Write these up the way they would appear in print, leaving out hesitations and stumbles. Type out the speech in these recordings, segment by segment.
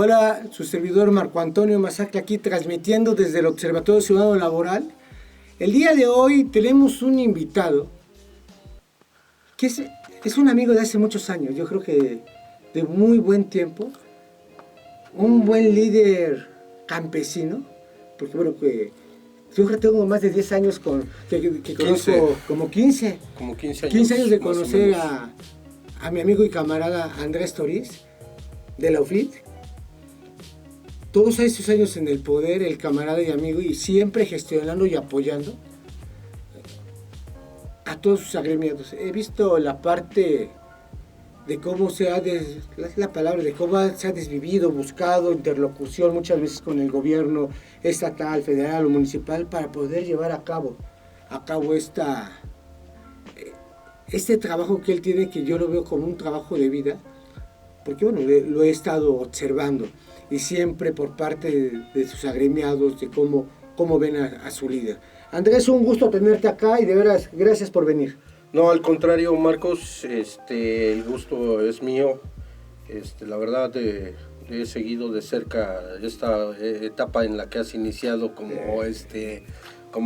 Hola, su servidor Marco Antonio Masacre aquí transmitiendo desde el Observatorio Ciudadano Laboral. El día de hoy tenemos un invitado que es un amigo de hace muchos años, yo creo que de muy buen tiempo, un buen líder campesino, porque bueno, que yo creo que tengo más de 10 años que conozco, como 15 años. 15 años de conocer a mi amigo y camarada Andrés Toriz, de la UFIT. Todos esos años en el poder, el camarada y amigo, y siempre gestionando y apoyando a todos sus agremiados. He visto la parte de cómo se ha desvivido, buscado interlocución muchas veces con el gobierno estatal, federal o municipal para poder llevar a cabo este trabajo que él tiene, que yo lo veo como un trabajo de vida, porque bueno, lo he estado observando y siempre por parte de sus agremiados, de cómo ven a su líder. Andrés, un gusto tenerte acá y de veras, gracias por venir. No, al contrario, Marcos, el gusto es mío. La verdad, he seguido de cerca esta etapa en la que has iniciado como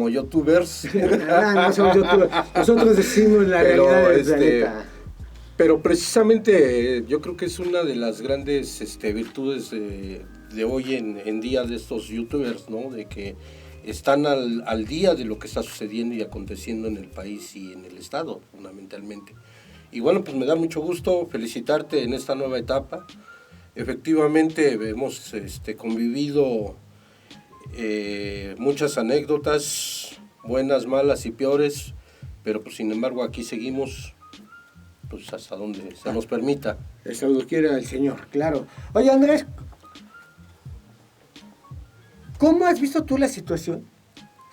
youtubers. No somos youtubers, nosotros decimos la realidad del planeta. Pero precisamente yo creo que es una de las grandes virtudes de hoy en día de estos youtubers, ¿no? De que están al día de lo que está sucediendo y aconteciendo en el país y en el estado, fundamentalmente. Y bueno, pues me da mucho gusto felicitarte en esta nueva etapa. Efectivamente hemos convivido muchas anécdotas, buenas, malas y peores, pero pues sin embargo aquí seguimos, pues hasta donde se nos permita. Eso lo quiera el Señor, claro. Oye, Andrés, ¿cómo has visto tú la situación,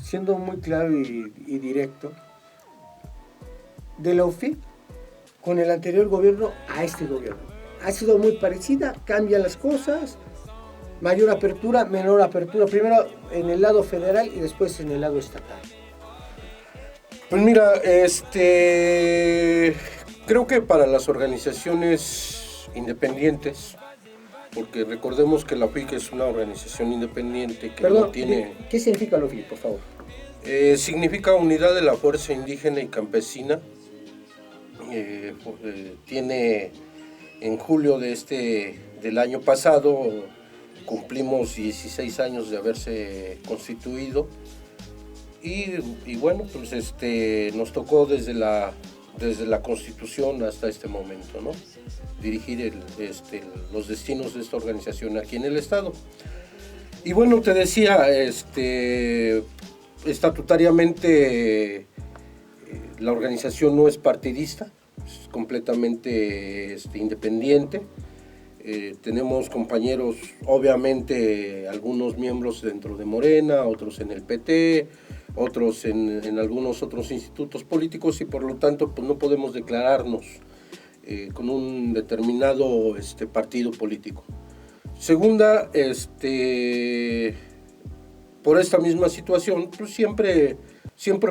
siendo muy claro y directo, de la UFIT con el anterior gobierno a este gobierno? Ha sido muy parecida, cambian las cosas, mayor apertura, menor apertura, primero en el lado federal y después en el lado estatal. Pues mira, creo que para las organizaciones independientes, porque recordemos que la UFIC es una organización independiente que no tiene... ¿Qué significa la UFIC, por favor? Significa Unidad de la Fuerza Indígena y Campesina. Tiene en julio del año pasado, cumplimos 16 años de haberse constituido. Y bueno, pues nos tocó desde la Constitución hasta este momento, ¿no? Dirigir los destinos de esta organización aquí en el estado. Y bueno, te decía, estatutariamente la organización no es partidista, es completamente independiente. Tenemos compañeros, obviamente, algunos miembros dentro de Morena, otros en el PT, otros en algunos otros institutos políticos, y por lo tanto pues no podemos declararnos con un determinado partido político. Segunda, por esta misma situación, pues siempre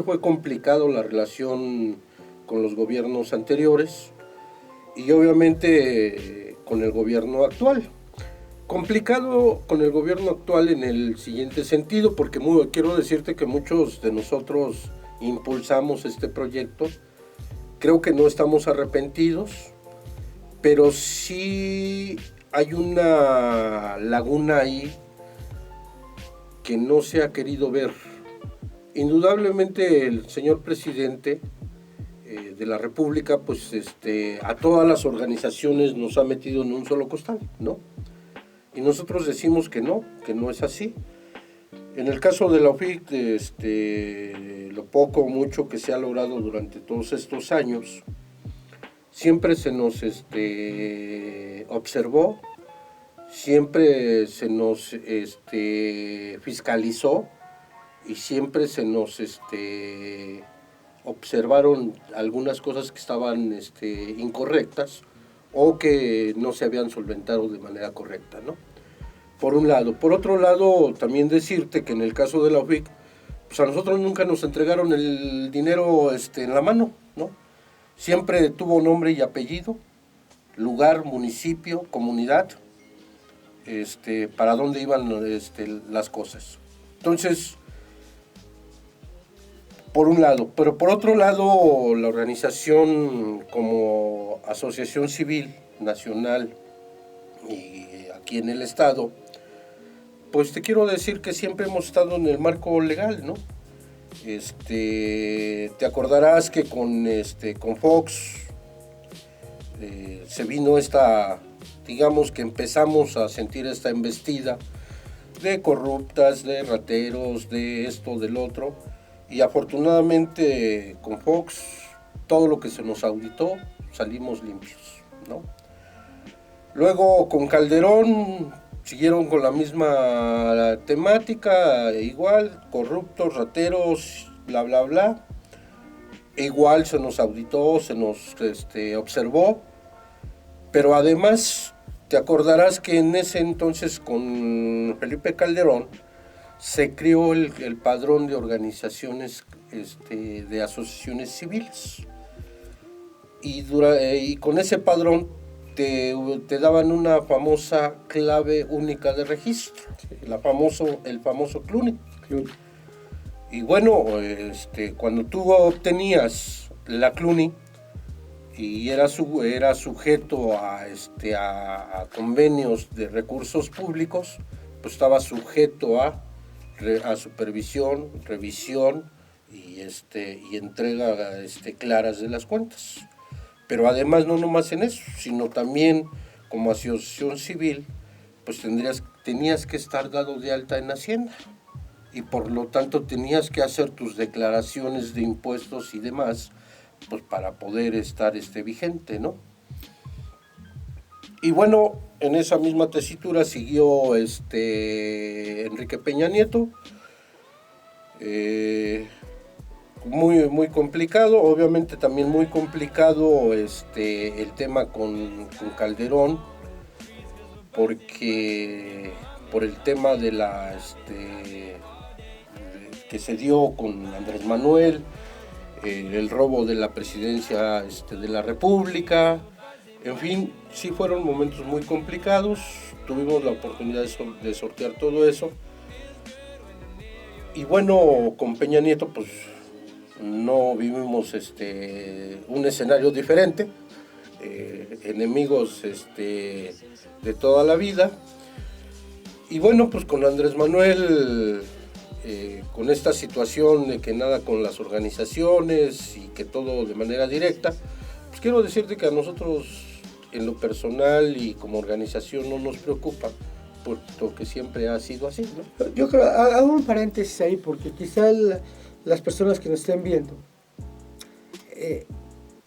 fue complicado la relación con los gobiernos anteriores y obviamente con el gobierno actual. Complicado con el gobierno actual en el siguiente sentido, porque quiero decirte que muchos de nosotros impulsamos este proyecto. Creo que no estamos arrepentidos, pero sí hay una laguna ahí que no se ha querido ver. Indudablemente el señor presidente de la República, pues a todas las organizaciones nos ha metido en un solo costal, ¿no? Y nosotros decimos que no es así. En el caso de la UFIC, lo poco o mucho que se ha logrado durante todos estos años, siempre se nos observó, siempre se nos fiscalizó y siempre se nos observaron algunas cosas que estaban incorrectas o que no se habían solventado de manera correcta, ¿no? Por un lado. Por otro lado, también decirte que en el caso de la UFIC, pues a nosotros nunca nos entregaron el dinero en la mano, ¿no? Siempre tuvo nombre y apellido, lugar, municipio, comunidad, para dónde iban las cosas. Entonces, por un lado, pero por otro lado, la organización como asociación civil nacional y aquí en el estado, pues te quiero decir que siempre hemos estado en el marco legal, ¿no? Te acordarás que con Fox se vino digamos que empezamos a sentir esta embestida de corruptas, de rateros, de esto, del otro, y afortunadamente con Fox todo lo que se nos auditó salimos limpios, ¿no? Luego con Calderón siguieron con la misma temática, igual, corruptos, rateros, bla, bla, bla. Igual se nos auditó, se nos observó, pero además te acordarás que en ese entonces con Felipe Calderón se creó el padrón de organizaciones, de asociaciones civiles. Y con ese padrón te daban una famosa clave única de registro, el famoso CLUNI. Y bueno, cuando tú obtenías la CLUNI y era sujeto a convenios de recursos públicos, pues estaba sujeto a supervisión, revisión y entrega claras de las cuentas. Pero además no nomás en eso, sino también como asociación civil, pues tenías que estar dado de alta en Hacienda y por lo tanto tenías que hacer tus declaraciones de impuestos y demás, pues para poder estar vigente, ¿no? Y bueno, en esa misma tesitura siguió Enrique Peña Nieto, muy, muy complicado, obviamente también muy complicado el tema con Calderón, porque por el tema de que se dio con Andrés Manuel, el robo de la presidencia de la República, en fin, sí fueron momentos muy complicados, tuvimos la oportunidad de sortear todo eso, y bueno, con Peña Nieto pues no vivimos un escenario diferente, enemigos de toda la vida, y bueno, pues con Andrés Manuel, con esta situación de que nada con las organizaciones y que todo de manera directa, pues quiero decirte que a nosotros en lo personal y como organización no nos preocupa, porque siempre ha sido así, ¿no? Yo creo, hago un paréntesis ahí, porque quizá las personas que nos estén viendo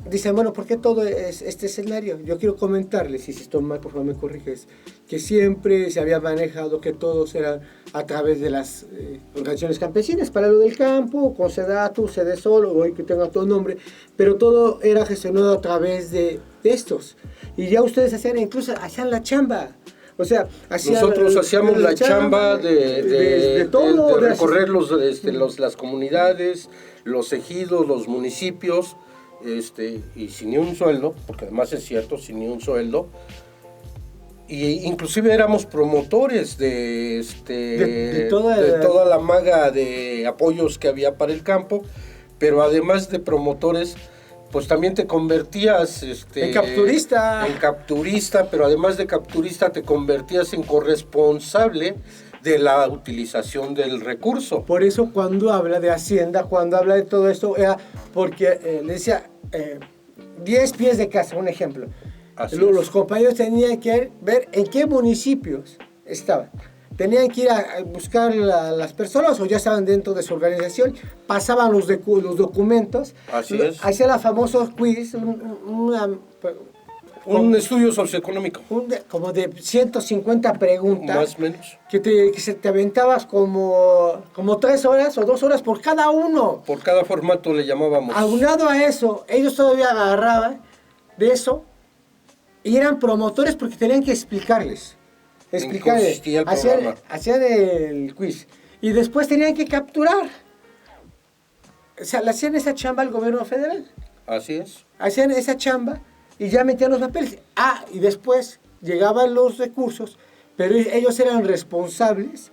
dicen, bueno, ¿por qué todo este escenario? Yo quiero comentarles, y si estoy mal, por favor me corriges, que siempre se había manejado que todos eran a través de las organizaciones campesinas, para lo del campo, con Sedatu, Sedesol, o hoy que tenga todo nombre, pero todo era gestionado a través de estos. Y ya ustedes incluso hacían la chamba. O sea, nosotros hacíamos la chamba de recorrer las comunidades, los ejidos, los municipios, y sin ni un sueldo, porque además es cierto, sin ni un sueldo. Y inclusive éramos promotores de toda la maga de apoyos que había para el campo, pero además de promotores, pues también te convertías en capturista. En capturista, pero además de capturista te convertías en corresponsable de la utilización del recurso. Por eso cuando habla de Hacienda, cuando habla de todo esto, era porque le decía 10 pies de casa, un ejemplo. Los compañeros tenían que ver en qué municipios estaban. Tenían que ir a buscar las personas o ya estaban dentro de su organización, pasaban los documentos. Así es. Hacían los famosos quiz, un estudio socioeconómico. Como de 150 preguntas. Más o menos. Que te aventabas como 3 horas o 2 horas por cada uno. Por cada formato le llamábamos. Aunado a eso, ellos todavía agarraban de eso y eran promotores porque tenían que explicarles. Hacían el quiz. Y después tenían que capturar. O sea, le hacían esa chamba al gobierno federal. Así es. Hacían esa chamba y ya metían los papeles. Y después llegaban los recursos, pero ellos eran responsables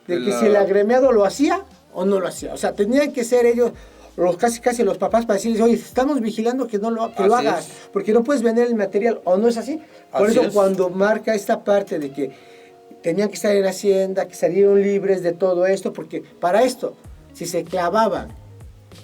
de que La- si el agremiado lo hacía o no lo hacía. O sea, tenían que ser ellos casi los papás para decirles, oye, estamos vigilando que lo Así hagas, es. porque no puedes vender el material, o no es así. Por Así eso es. cuando marca esta parte de que tenían que estar en Hacienda, que salieron libres de todo esto, porque para esto, si se clavaban,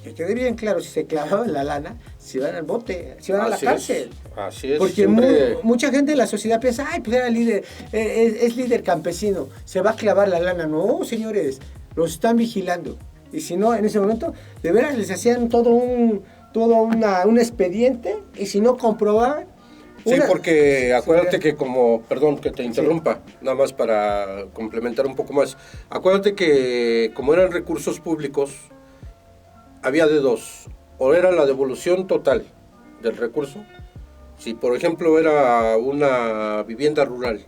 que quede bien claro, si se clavaban la lana, se iban al bote, se iban a la Así cárcel. es, así es. Porque Siempre, mucha gente de la sociedad piensa, ay, pues era líder, es líder campesino, se va a clavar la lana. No, señores, los están vigilando. Y si no, en ese momento, de veras les hacían todo un expediente, y si no comprobaban... sí, porque acuérdate que perdón que te interrumpa, nada más para complementar un poco más. Acuérdate que como eran recursos públicos, había de dos. O era la devolución total del recurso. Si por ejemplo era una vivienda rural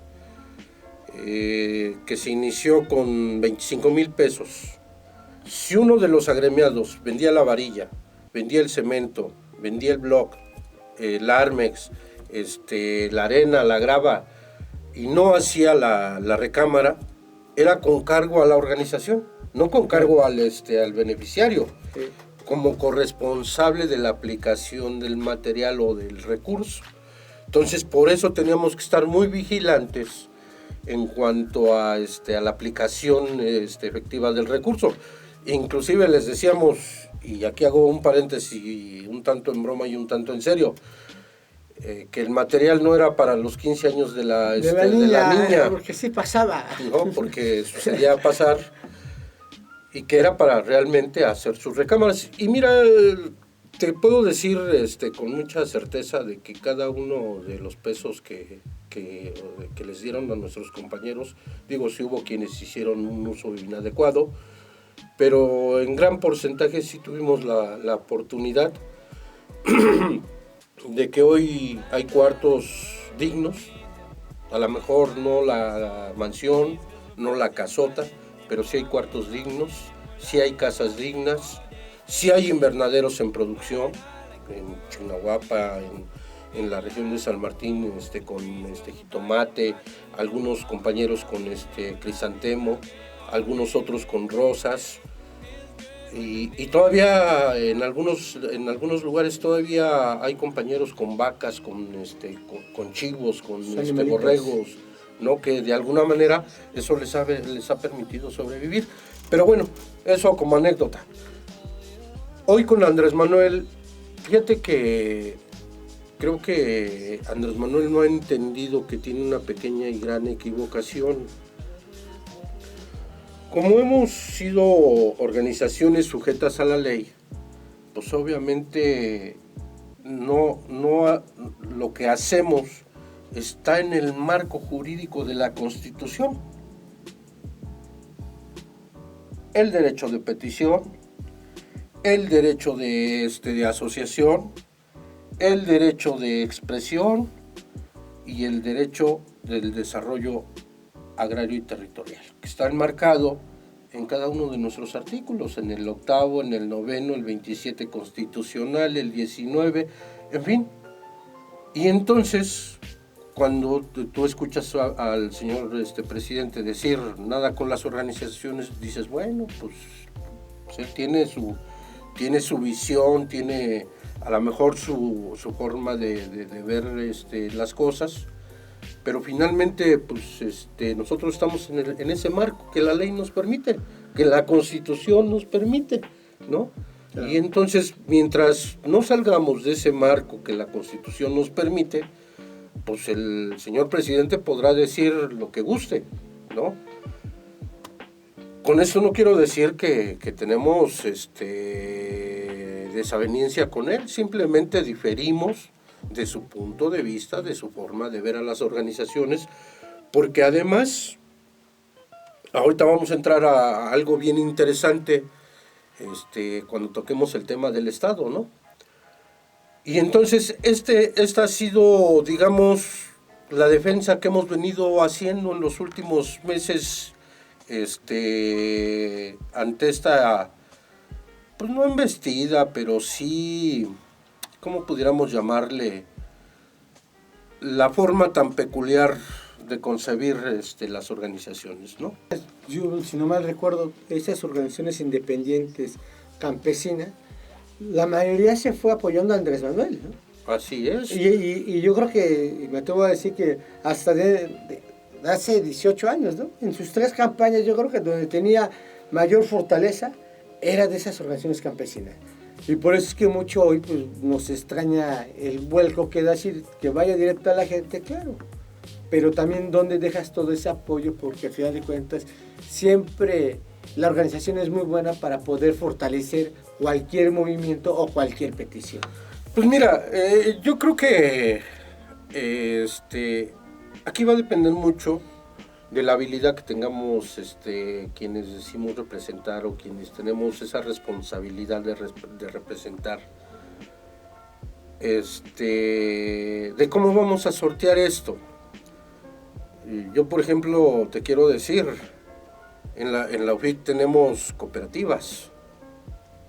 que se inició con 25,000 pesos, si uno de los agremiados vendía la varilla, vendía el cemento, vendía el block, el Armex, la arena, la grava, y no hacía la recámara, era con cargo a la organización, no con cargo al beneficiario, como corresponsable de la aplicación del material o del recurso. Entonces, por eso teníamos que estar muy vigilantes en cuanto a la aplicación efectiva del recurso. Inclusive les decíamos, y aquí hago un paréntesis un tanto en broma y un tanto en serio, que el material no era para los 15 años de la niña, porque sí pasaba. ¿no? Porque sucedía pasar, y que era para realmente hacer sus recámaras. Y mira, te puedo decir con mucha certeza de que cada uno de los pesos que les dieron a nuestros compañeros, digo, sí hubo quienes hicieron un uso inadecuado, pero en gran porcentaje sí tuvimos la oportunidad de que hoy hay cuartos dignos, a lo mejor no la mansión, no la casota, pero sí hay cuartos dignos, sí hay casas dignas, sí hay invernaderos en producción, en Chinahuapa, en la región de San Martín, con jitomate, algunos compañeros con crisantemo, algunos otros con rosas, y todavía en algunos lugares todavía hay compañeros con vacas, con chivos, con borregos, ¿no? Que de alguna manera eso les ha permitido sobrevivir. Pero bueno, eso como anécdota. Hoy con Andrés Manuel, fíjate que creo que Andrés Manuel no ha entendido que tiene una pequeña y gran equivocación. Como hemos sido organizaciones sujetas a la ley, pues obviamente lo que hacemos está en el marco jurídico de la Constitución. El derecho de petición, el derecho de asociación, el derecho de expresión y el derecho del desarrollo agrario y territorial, que está enmarcado en cada uno de nuestros artículos, en el 8º, en el 9º, el 27 constitucional, el 19, en fin. Y entonces, cuando tú escuchas al señor presidente decir nada con las organizaciones, dices, bueno, pues él tiene su visión, tiene a lo mejor su forma de ver las cosas, pero finalmente pues nosotros estamos en ese marco que la ley nos permite, que la Constitución nos permite, ¿no? Claro. Y entonces, mientras no salgamos de ese marco que la Constitución nos permite, pues el señor presidente podrá decir lo que guste, ¿no? Con esto no quiero decir que tenemos desaveniencia con él, simplemente diferimos de su punto de vista, de su forma de ver a las organizaciones, porque además, ahorita vamos a entrar a algo bien interesante cuando toquemos el tema del Estado, ¿no? Y entonces esta ha sido, digamos, la defensa que hemos venido haciendo en los últimos meses ante esta, pues no embestida, pero sí, ¿cómo pudiéramos llamarle? La forma tan peculiar de concebir las organizaciones, ¿no? Yo, si no mal recuerdo, esas organizaciones independientes campesinas, la mayoría se fue apoyando a Andrés Manuel, ¿no? Así es. Y yo creo que, me atrevo a decir que hasta de hace 18 años, ¿no? En sus 3 campañas, yo creo que donde tenía mayor fortaleza era de esas organizaciones campesinas. Y por eso es que mucho hoy pues, nos extraña el vuelco que da, así, que vaya directo a la gente, claro. Pero también dónde dejas todo ese apoyo, porque al final de cuentas siempre la organización es muy buena para poder fortalecer cualquier movimiento o cualquier petición. Pues mira, yo creo que aquí va a depender mucho de la habilidad que tengamos quienes decimos representar o quienes tenemos esa responsabilidad de representar, de cómo vamos a sortear esto. Yo, por ejemplo, te quiero decir, en la UFIC tenemos cooperativas,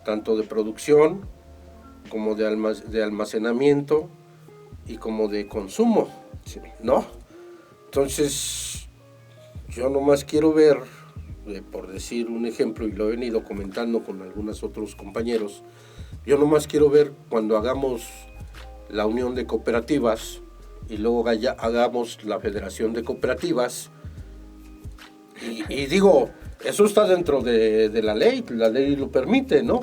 tanto de producción como de almacenamiento y como de consumo, ¿no? Entonces, yo nomás quiero ver, por decir un ejemplo, y lo he venido comentando con algunos otros compañeros, yo nomás quiero ver cuando hagamos la unión de cooperativas y luego hagamos la federación de cooperativas, y digo, eso está dentro de la ley lo permite, ¿no?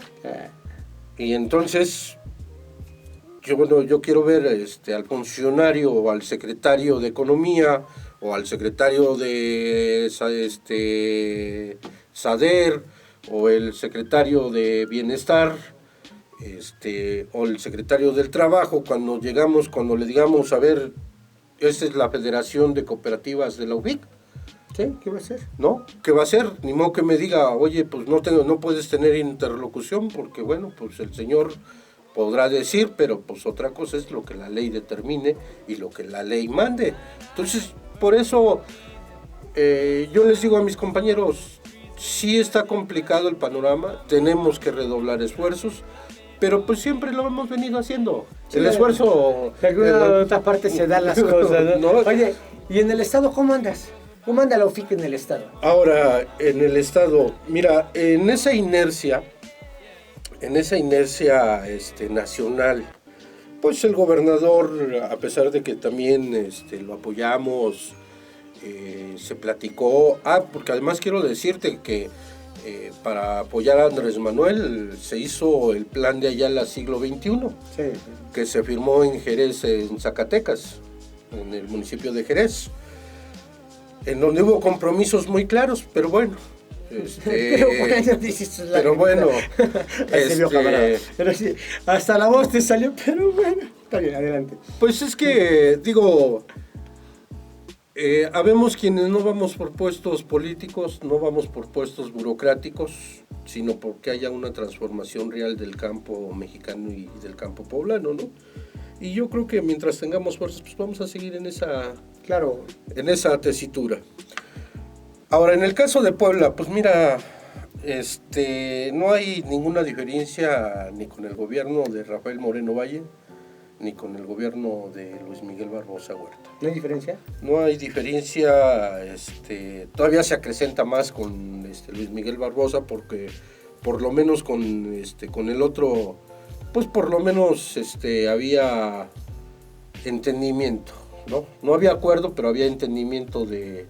Y entonces, yo quiero ver al funcionario o al secretario de Economía o al secretario de SADER o el secretario de Bienestar o el secretario del Trabajo cuando le digamos, a ver, esta es la Federación de Cooperativas de la UBIC. ¿Sí? ¿Qué va a hacer? ¿No? ¿Qué va a hacer? Ni modo que me diga, oye, pues no puedes tener interlocución porque, bueno, pues el señor podrá decir, pero pues otra cosa es lo que la ley determine y lo que la ley mande. Entonces, por eso yo les digo a mis compañeros, sí está complicado el panorama, tenemos que redoblar esfuerzos, pero pues siempre lo hemos venido haciendo. Sí, el esfuerzo... De alguna otra parte se dan las cosas, ¿no? Oye, ¿y en el Estado cómo andas? ¿Cómo anda la UFIC en el Estado? Ahora, en el Estado, mira, en esa inercia nacional, pues el gobernador, a pesar de que también lo apoyamos, se platicó, porque además quiero decirte que para apoyar a Andrés Manuel se hizo el plan de Ayala siglo XXI, sí, que se firmó en Jerez, en Zacatecas, en el municipio de Jerez, en donde hubo compromisos muy claros, pero bueno. Pero bueno, pero sí, hasta la voz te salió, pero bueno, está bien, adelante. Pues es que, digo, habemos quienes no vamos por puestos políticos, no vamos por puestos burocráticos, sino porque haya una transformación real del campo mexicano y del campo poblano, ¿no? Y yo creo que mientras tengamos fuerzas, pues vamos a seguir en esa, claro, en esa tesitura. Ahora, en el caso de Puebla, pues mira, no hay ninguna diferencia ni con el gobierno de Rafael Moreno Valle, ni con el gobierno de Luis Miguel Barbosa Huerta. ¿No hay diferencia? No hay diferencia, todavía se acrecenta más con Luis Miguel Barbosa, porque por lo menos con el otro, pues por lo menos había entendimiento, ¿no? No había acuerdo, pero había entendimiento de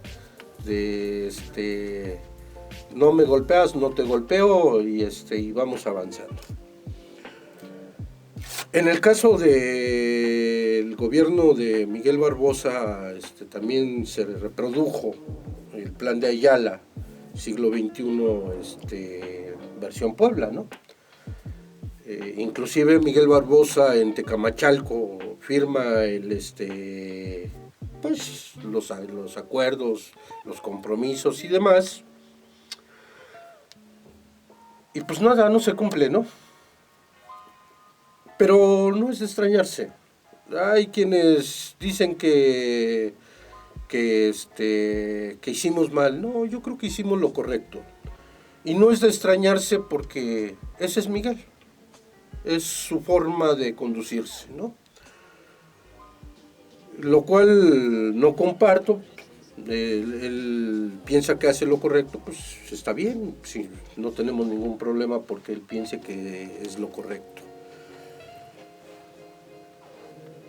no me golpeas, no te golpeo, y vamos avanzando. En el caso del gobierno de Miguel Barbosa, también se reprodujo el plan de Ayala, siglo XXI, versión Puebla, ¿no? Inclusive Miguel Barbosa en Tecamachalco firma pues los acuerdos, los compromisos y demás, y pues nada, no se cumple, ¿no? Pero no es de extrañarse. Hay quienes dicen que hicimos mal. No, yo creo que hicimos lo correcto. Y no es de extrañarse porque ese es Miguel. Es su forma de conducirse, ¿no? Lo cual no comparto, él piensa que hace lo correcto, pues está bien, sí, no tenemos ningún problema porque él piense que es lo correcto.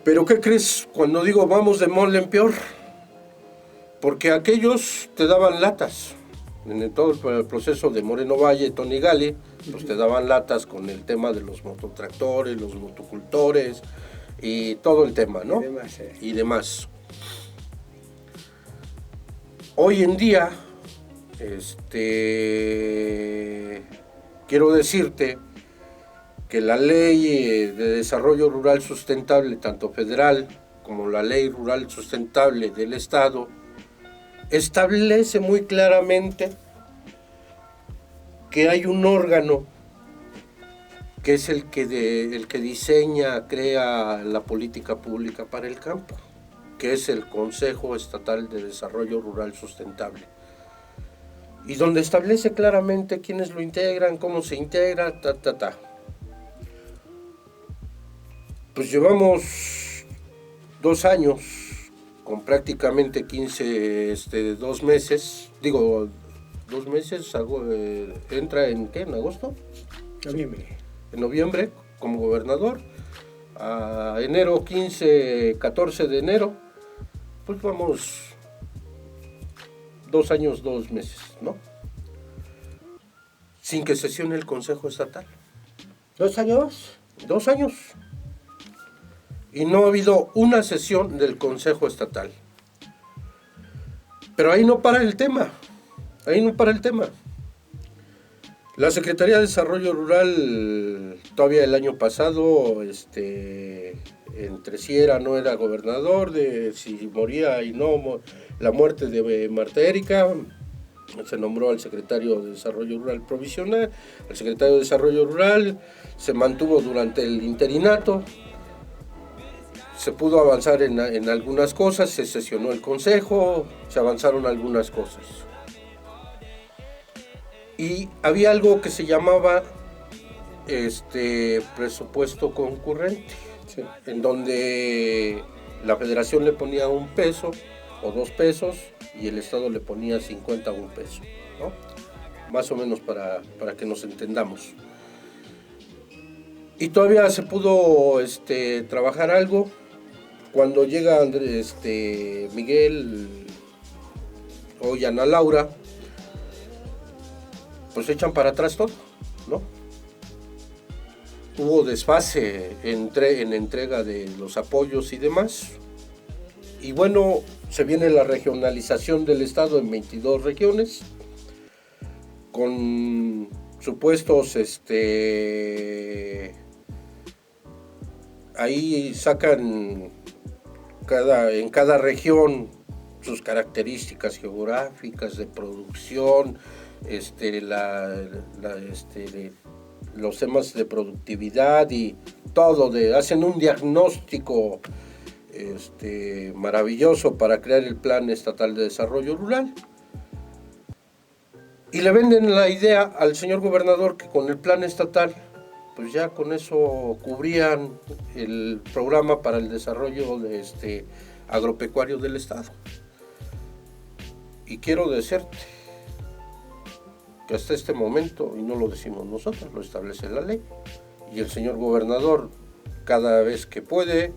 Pero ¿qué crees cuando digo vamos de mal en peor? Porque aquellos te daban latas. En todo el proceso de Moreno Valle, Tony Gale, pues te daban latas con el tema de los mototractores, los motocultores y todo el tema, ¿no? Y demás. Hoy en día, quiero decirte que la ley de desarrollo rural sustentable, tanto federal como la ley rural sustentable del Estado, establece muy claramente que hay un órgano que es el que diseña, crea la política pública para el campo, que es el Consejo Estatal de Desarrollo Rural Sustentable, y donde establece claramente quiénes lo integran, cómo se integra, Pues llevamos 2 años con prácticamente 2 meses, 2 meses, entra en ¿qué? ¿En agosto? Noviembre. En noviembre como gobernador, a enero 15, 14 de enero, pues vamos 2 años, 2 meses, ¿no? Sin que sesione el Consejo Estatal. ¿2 años? 2 años. Y no ha habido una sesión del Consejo Estatal. Pero ahí no para el tema. La Secretaría de Desarrollo Rural, todavía el año pasado, entre si era o no era gobernador, de si moría y no, la muerte de Marta Erika, se nombró al secretario de Desarrollo Rural provisional, el secretario de Desarrollo Rural se mantuvo durante el interinato. Se pudo avanzar en algunas cosas, se sesionó el consejo, se avanzaron algunas cosas. Y había algo que se llamaba presupuesto concurrente, sí, en donde la federación le ponía 1 peso o 2 pesos y el Estado le ponía 50 o 1 peso, ¿no? Más o menos para que nos entendamos. Y todavía se pudo trabajar algo. Cuando llega Miguel o Ana Laura, pues echan para atrás todo, ¿no? Hubo desfase en entrega de los apoyos y demás. Y bueno, se viene la regionalización del Estado en 22 regiones, con supuestos, ahí sacan en cada región sus características geográficas de producción, los temas de productividad y todo, hacen un diagnóstico maravilloso para crear el Plan Estatal de Desarrollo Rural. Y le venden la idea al señor gobernador que con el plan estatal, pues ya con eso cubrían el programa para el desarrollo de agropecuario del Estado. Y quiero decirte que hasta este momento, y no lo decimos nosotros, lo establece la ley, y el señor gobernador cada vez que puede,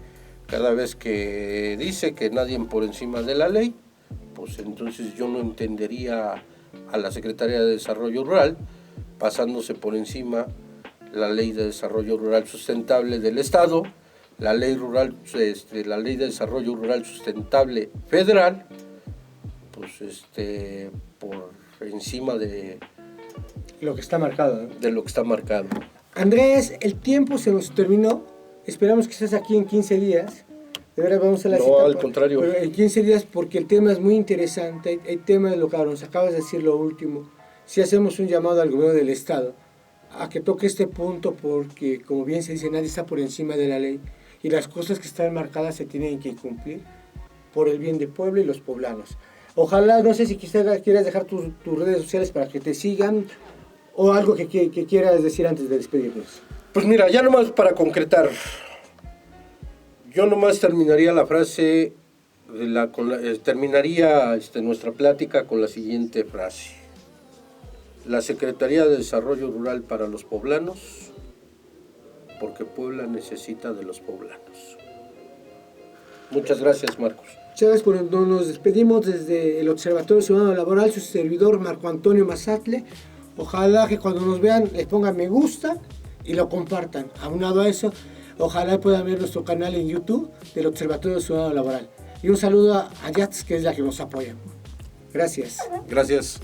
cada vez que dice que nadie por encima de la ley, pues entonces yo no entendería a la Secretaría de Desarrollo Rural pasándose por encima la Ley de Desarrollo Rural Sustentable del Estado, la Ley la Ley de Desarrollo Rural Sustentable Federal, pues por encima de lo que está marcado, ¿no? De lo que está marcado. Andrés, el tiempo se nos terminó. Esperamos que estés aquí en 15 días. De verdad vamos a la cita. No, al contrario. Pero en 15 días porque el tema es muy interesante. Hay temas de lo que nos acabas de decir lo último. Si hacemos un llamado al gobierno del Estado a que toque este punto porque, como bien se dice, nadie está por encima de la ley y las cosas que están marcadas se tienen que cumplir por el bien del pueblo y los poblanos. Ojalá, no sé si quieras dejar tus redes sociales para que te sigan o algo que quieras decir antes de despedirnos. Pues mira, ya nomás para concretar, yo nomás terminaría la frase terminaría nuestra plática con la siguiente frase. La Secretaría de Desarrollo Rural para los poblanos, porque Puebla necesita de los poblanos. Muchas gracias, Marcos. Muchas gracias. Nos despedimos desde el Observatorio Ciudadano Laboral, su servidor Marco Antonio Mazatle. Ojalá que cuando nos vean les pongan me gusta y lo compartan. Aunado a eso, ojalá puedan ver nuestro canal en YouTube del Observatorio Ciudadano Laboral. Y un saludo a Yats, que es la que nos apoya. Gracias. Gracias.